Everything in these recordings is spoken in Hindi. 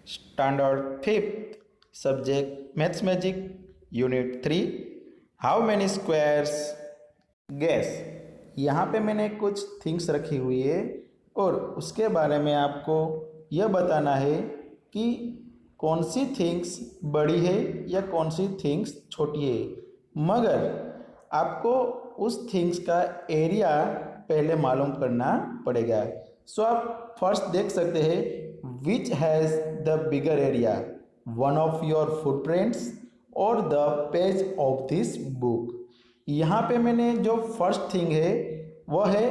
Standard 5th subject maths magic unit 3 how many squares gas. यहाँ पे मैंने कुछ थिंग्स रखी हुई है और उसके बारे में आपको यह बताना है कि कौन सी थिंग्स बड़ी है या कौन सी थिंग्स छोटी है, मगर आपको उस थिंग्स का एरिया पहले मालूम करना पड़ेगा। सो आप फर्स्ट देख सकते हैं which has the bigger area, one of your footprints और the page of this book. यहाँ पे मैंने जो फर्स्ट थिंग है वह है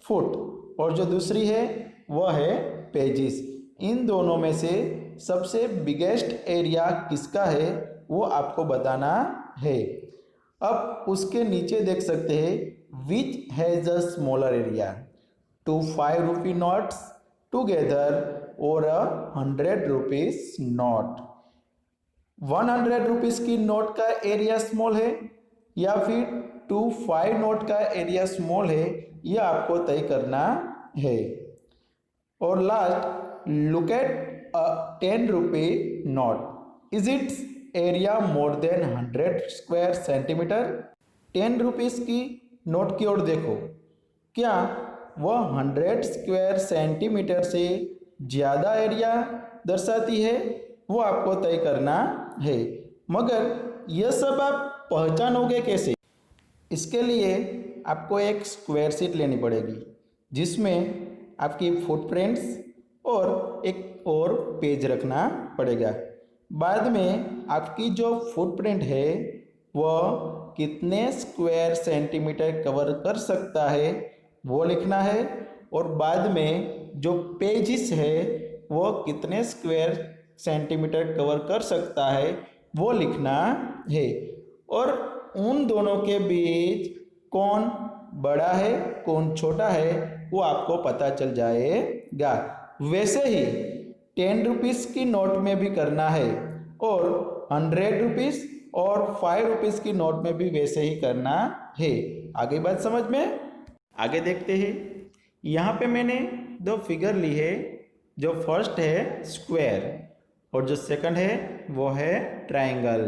फुट और जो दूसरी है वह है पेजिस। इन दोनों में से सबसे बिगेस्ट एरिया किसका है वो आपको बताना है। अब उसके नीचे देख सकते हैं which has a smaller area, 2 5 rupee notes together or a 100 rupees note. 100 rupees की नोट का एरिया स्मॉल है या फिर 2 5 नोट का एरिया स्मॉल है, यह आपको तय करना है। और last look at a 10 rupee note, is it's area more than 100 square centimetre. 10 rupees की नोट की ओर देखो, क्या वह 100 स्क्वायर सेंटीमीटर से ज़्यादा एरिया दर्शाती है, वो आपको तय करना है। मगर यह सब आप पहचानोगे कैसे? इसके लिए आपको एक स्क्वायर शीट लेनी पड़ेगी जिसमें आपकी फुटप्रिंट्स और एक और पेज रखना पड़ेगा। बाद में आपकी जो फुटप्रिंट है वह कितने स्क्वायर सेंटीमीटर कवर कर सकता है वो लिखना है, और बाद में जो पेजिस है वो कितने स्क्वायर सेंटीमीटर कवर कर सकता है वो लिखना है। और उन दोनों के बीच कौन बड़ा है कौन छोटा है वो आपको पता चल जाएगा। वैसे ही 10 रुपीज़ की नोट में भी करना है और 100 रुपीज़ और 5 रुपीज़ की नोट में भी वैसे ही करना है। आगे बात समझ में? आगे देखते हैं। यहाँ पे मैंने दो फिगर ली है, जो फर्स्ट है स्क्वायर और जो सेकंड है वो है ट्रायंगल।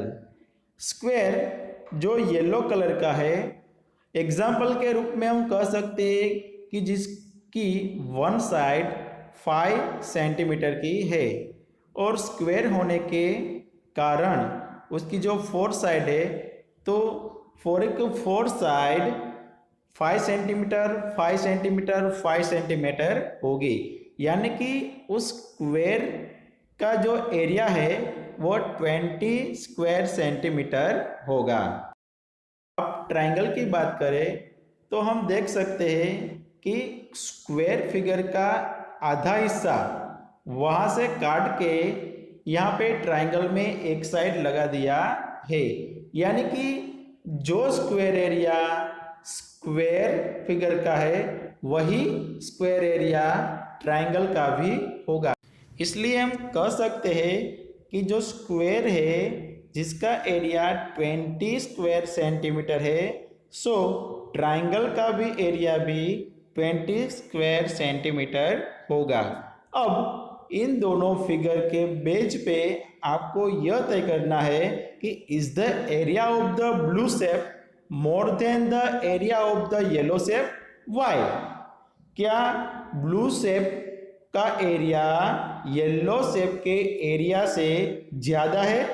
स्क्वायर जो येलो कलर का है, एग्जाम्पल के रूप में हम कह सकते हैं कि जिसकी वन साइड 5 सेंटीमीटर की है और स्क्वायर होने के कारण उसकी जो फोर साइड है तो four side 5 centimetre 5 centimetre 5 centimetre होगी, यानी कि उस स्क्वायर का जो एरिया है वो 20 स्क्वायर सेंटीमीटर होगा। अब ट्रायंगल की बात करें तो हम देख सकते हैं कि स्क्वायर फिगर का आधा हिस्सा वहाँ से काट के यहाँ पे ट्रायंगल में एक साइड लगा दिया है, यानी कि जो स्क्वायर एरिया स्क्वायर फिगर का है वही स्क्वायर एरिया ट्रायंगल का भी होगा। इसलिए हम कह सकते हैं कि जो स्क्वायर है जिसका एरिया 20 स्क्वायर सेंटीमीटर है, सो ट्रायंगल का भी एरिया भी 20 स्क्वायर सेंटीमीटर होगा। अब इन दोनों फिगर के बेस पे आपको यह तय करना है कि is the area of the blue shape more than the area of the yellow shape, why? क्या ब्लू शेप का एरिया येलो शेप के एरिया से ज़्यादा है?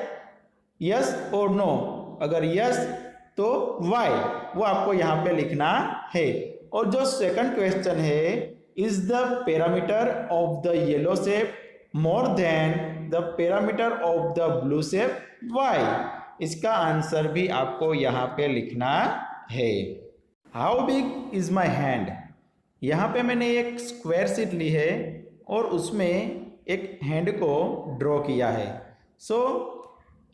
यस और नो? अगर यस तो वाई, वो आपको यहाँ पे लिखना है। और जो सेकंड क्वेश्चन है, is the parameter of the yellow shape more than the parameter of the blue shape, why? इसका आंसर भी आपको यहाँ पे लिखना है। How big is my hand? यहाँ पे मैंने एक स्क्वायर शीट ली है और उसमें एक हैंड को ड्रॉ किया है। सो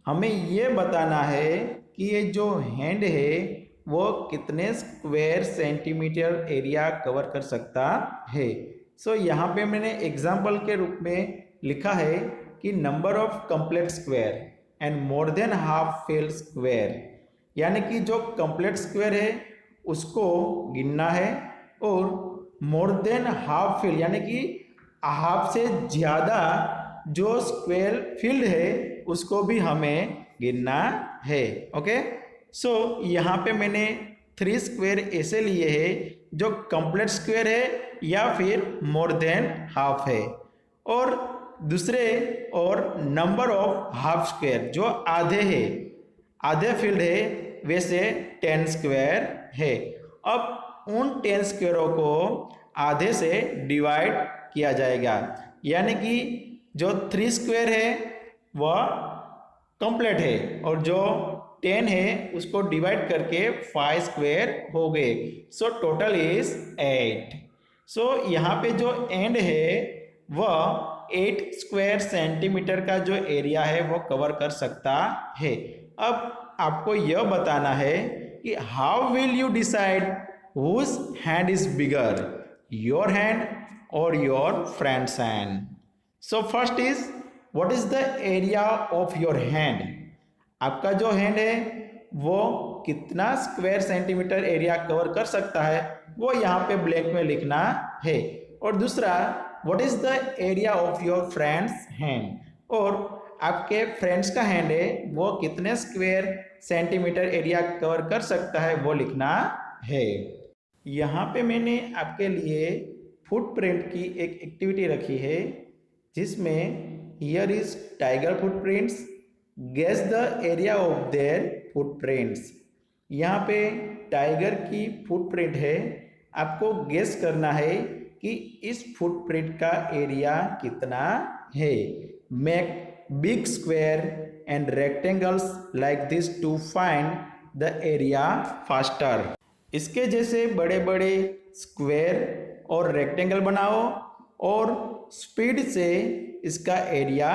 हमें ये बताना है कि ये जो हैंड है वो कितने स्क्वायर सेंटीमीटर एरिया कवर कर सकता है। सो यहाँ पे मैंने एग्जाम्पल के रूप में लिखा है कि number of complete square and more than half fill square, यानी कि जो कंप्लीट स्क्वायर है उसको गिनना है और मोर देन हाफ फिल यानी कि हाफ से ज़्यादा जो स्क्वायर फील्ड है उसको भी हमें गिनना है। ओके, सो यहाँ पे मैंने 3 स्क्वायर ऐसे लिए हैं जो कंप्लीट स्क्वायर है या फिर मोर देन हाफ है, और दूसरे और नंबर ऑफ हाफ स्क्वायर जो आधे है, आधे फील्ड है, वैसे 10 स्क्वायर है। अब उन 10 स्क्वायरों को आधे से डिवाइड किया जाएगा, यानी कि जो 3 स्क्वायर है वह कंप्लीट है और जो 10 है उसको डिवाइड करके 5 स्क्वायर हो गए। So total is 8। सो यहाँ पे जो एंड है वह 8 स्क्वायर सेंटीमीटर का जो एरिया है वो कवर कर सकता है। अब आपको यह बताना है कि how will you decide whose hand is bigger, your hand और your friend's hand. So first is what is the area of your hand. आपका जो हैंड है वो कितना स्क्वायर सेंटीमीटर एरिया कवर कर सकता है वो यहाँ पे ब्लैंक में लिखना है। और दूसरा what is the area of your friend's hand, और आपके फ्रेंड्स का हैंड है वो कितने स्क्वायर सेंटीमीटर एरिया कवर कर सकता है वो लिखना है। यहाँ पे मैंने आपके लिए फुटप्रिंट की एक एक्टिविटी रखी है जिसमें here is tiger footprints, guess the area of their footprints. यहाँ पे टाइगर की फुटप्रिंट है, आपको गेस करना है कि इस फुटप्रिंट का एरिया कितना है। Make big square and rectangles like this to find the area faster. इसके जैसे बड़े बड़े स्क्वायर और रेक्टेंगल बनाओ और स्पीड से इसका एरिया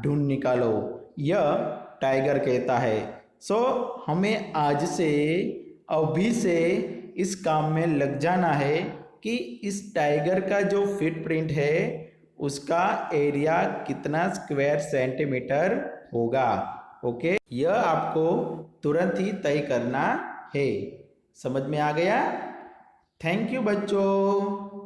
ढूंढ निकालो, यह टाइगर कहता है। सो हमें आज से अभी से इस काम में लग जाना है कि इस टाइगर का जो फुटप्रिंट है उसका एरिया कितना स्क्वायर सेंटीमीटर होगा। ओके, यह आपको तुरंत ही तय करना है। समझ में आ गया? थैंक यू बच्चों।